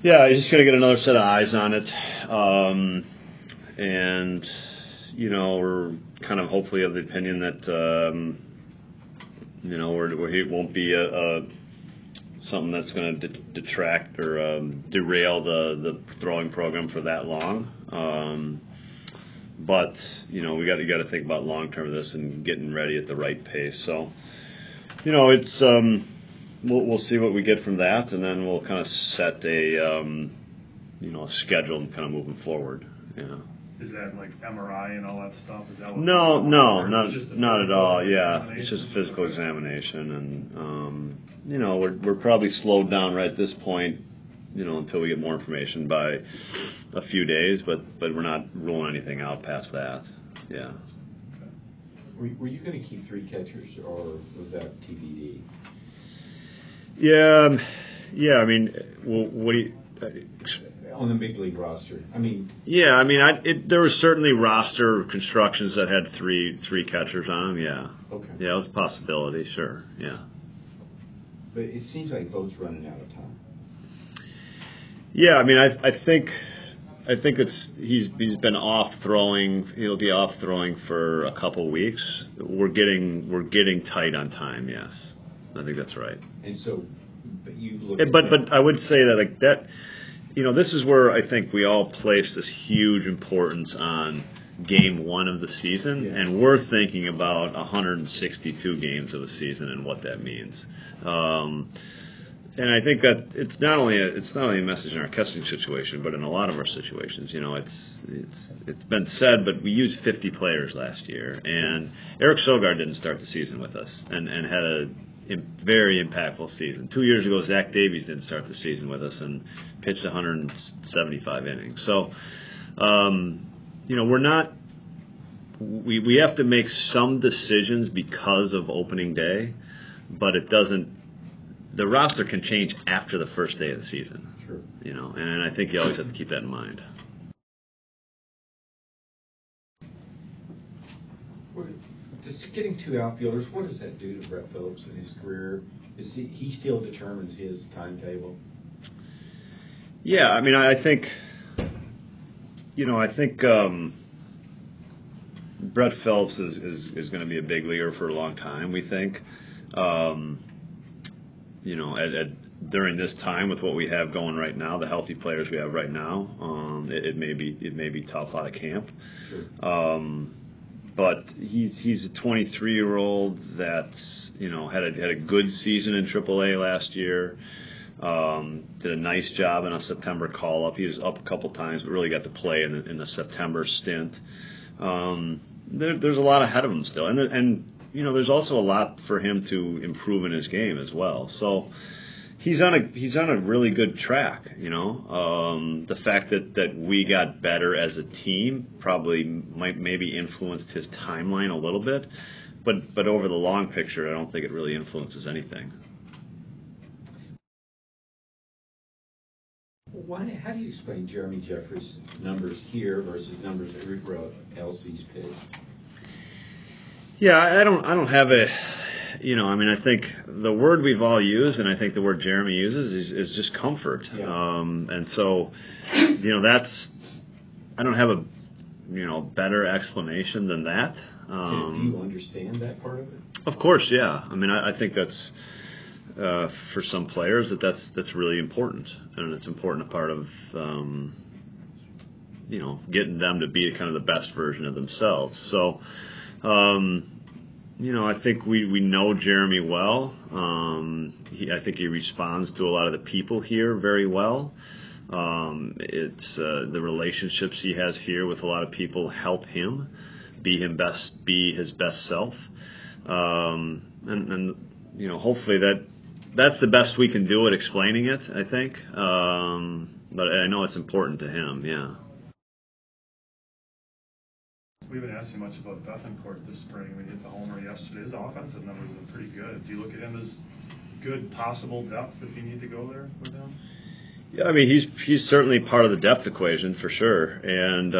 Yeah, he's just going to get another set of eyes on it. And, we're kind of hopefully of the opinion that, it won't be something that's going to detract or derail the throwing program for that long. But we got to think about long term of this and getting ready at the right pace. So, it's we'll see what we get from that, and then we'll kind of set a schedule and kind of moving forward. Yeah. Is that like MRI and all that stuff? Is that what No, not at all. Yeah, it's just a physical examination, and we're probably slowed down right at this point. Until we get more information by a few days, but we're not ruling anything out past that. Yeah. Were you going to keep 3 catchers, or was that TBD? Yeah. I mean, what do you? On the big league roster. Yeah. There were certainly roster constructions that had three catchers on them. Yeah. Okay. Yeah, it was a possibility. Sure. Yeah. But it seems like Vogt's running out of time. Yeah, I think he's been off throwing. He'll be off throwing for a couple weeks. We're getting tight on time. Yes, I think that's right. And so, but you look. But I would say that like that. This is where I think we all place this huge importance on game 1 of the season, and we're thinking about 162 games of a season and what that means. And I think that it's not only a message in our testing situation, but in a lot of our situations. It's been said, but we used 50 players last year, and Eric Sogard didn't start the season with us, and had a very impactful season. 2 years ago, Zach Davies didn't start the season with us and pitched 175 innings. So, we're not. We have to make some decisions because of opening day, but it doesn't. The roster can change after the first day of the season. Sure. And I think you always have to keep that in mind. Just getting 2 outfielders, what does that do to Brett Phillips in his career? Is he still determines his timetable? Yeah, I think Brett Phillips is going to be a big leaguer for a long time. We think. During this time with what we have going right now, the healthy players we have right now, it may be tough out of camp. Sure. But he's a 23-year-old that's had a good season in AAA last year. Did a nice job in a September call up. He was up a couple times, but really got to play in the September stint. There's a lot ahead of him still, and there's also a lot for him to improve in his game as well. So he's on a really good track. The fact that we got better as a team probably maybe influenced his timeline a little bit, but over the long picture, I don't think it really influences anything. How do you explain Jeremy Jeffress' numbers here versus numbers everywhere else he's pitched? Yeah, I don't have a, I think the word we've all used, and I think the word Jeremy uses is just comfort. Yeah. And so, that's, I don't have a, better explanation than that. Do you understand that part of it? Of course, yeah. I think that's, for some players that's really important, and it's important a part of, getting them to be kind of the best version of themselves. So, I think we know Jeremy well. I think he responds to a lot of the people here very well. It's the relationships he has here with a lot of people help him be his best self. And hopefully that's the best we can do at explaining it, I think. But I know it's important to him, yeah. We haven't asked you much about Bethencourt this spring. We hit the homer yesterday. His offensive numbers have been pretty good. Do you look at him as good possible depth if you need to go there with him? Yeah, he's certainly part of the depth equation for sure. And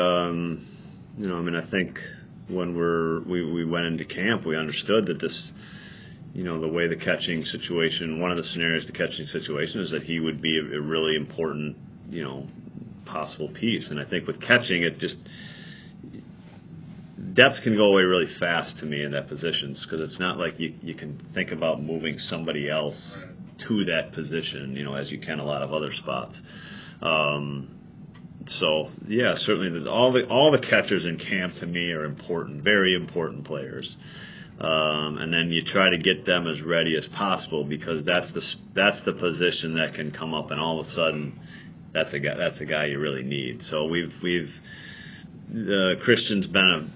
I think when we went into camp, we understood that this, the way the catching situation, one of the scenarios, the catching situation is that he would be a really important, possible piece. And I think with catching, it just depth can go away really fast to me in that position, because it's not like you can think about moving somebody else to that position, as you can a lot of other spots. So yeah, certainly all the catchers in camp to me are important, very important players. And then you try to get them as ready as possible, because that's the position that can come up and all of a sudden that's a guy you really need. So Christian's been a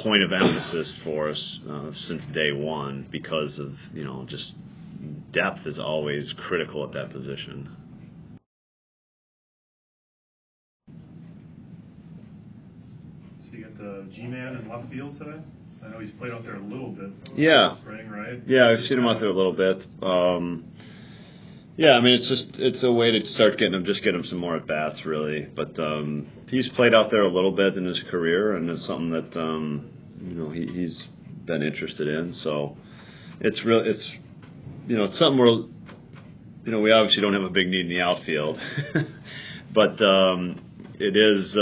point of emphasis for us since day one, because of just depth is always critical at that position. So you got the G-man in left field today? I know he's played out there a little bit. Yeah. Spring, right? Yeah, I've seen him out there a little bit. Yeah, I mean, it's a way to start getting him some more at bats, really. But he's played out there a little bit in his career, and it's something that he's been interested in. So it's something where we obviously don't have a big need in the outfield, but it is.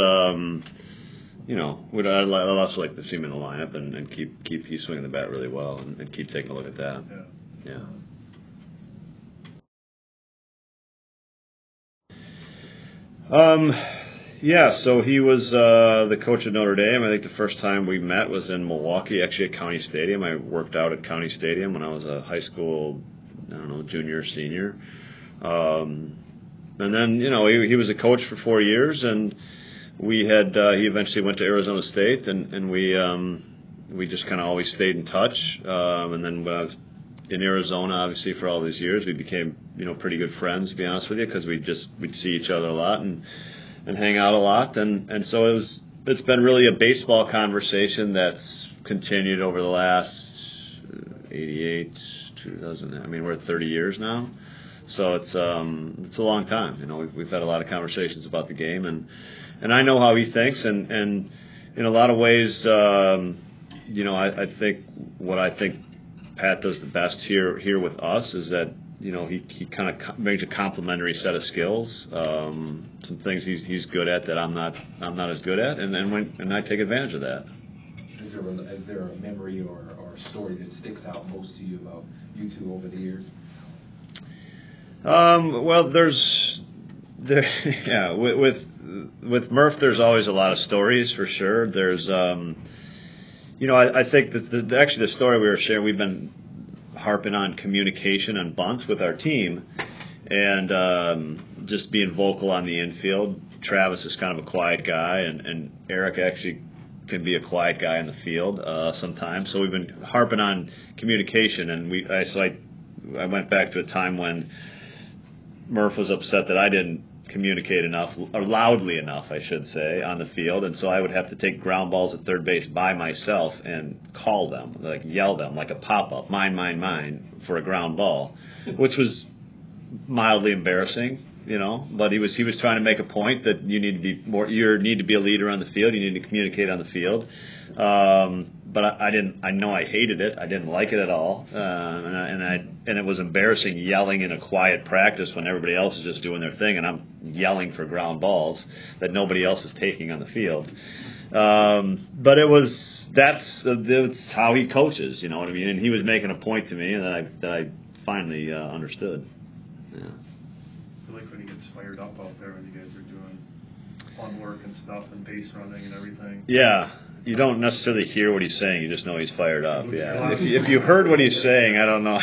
I'd also like to see him in the lineup and keep swinging the bat really well and keep taking a look at that. Yeah. So he was the coach of Notre Dame. I think the first time we met was in Milwaukee, actually at County Stadium. I worked out at County Stadium when I was a high school, junior or senior. And then, he was a coach for 4 years, and he eventually went to Arizona State, and we just kind of always stayed in touch. And then when I was in Arizona, obviously, for all these years, we became, pretty good friends, to be honest with you, because we'd see each other a lot and hang out a lot. And so it's been really a baseball conversation that's continued over the last 88, 2000. I mean, we're at 30 years now. So it's a long time. We've had a lot of conversations about the game, and I know how he thinks, and in a lot of ways, I think Pat does the best here with us is that he kind of brings a complementary set of skills, some things he's good at that I'm not as good at, and I take advantage of that. Is there a memory or a story that sticks out most to you about you two over the years? Well, with Murph, there's always a lot of stories for sure. There's, I think that the story we were sharing, we've been harping on communication and bunts with our team, and just being vocal on the infield. Travis is kind of a quiet guy, and Eric actually can be a quiet guy in the field sometimes. So we've been harping on communication, and I went back to a time when Murph was upset that I didn't communicate enough, or loudly enough, I should say, on the field, and so I would have to take ground balls at third base by myself and call them, yell them like a pop-up, mine, for a ground ball, which was mildly embarrassing, But he was trying to make a point that you need to be a leader on the field, you need to communicate on the field. But I know I hated it. I didn't like it at all, and it was embarrassing yelling in a quiet practice when everybody else is just doing their thing, and I'm yelling for ground balls that nobody else is taking on the field. But that's how he coaches, you know what I mean? And he was making a point to me that I finally understood. Yeah. I feel like when he gets fired up out there when you guys are doing fun work and stuff and base running and everything. Yeah. You don't necessarily hear what he's saying. You just know he's fired up. Yeah. If you heard what he's saying, I don't know.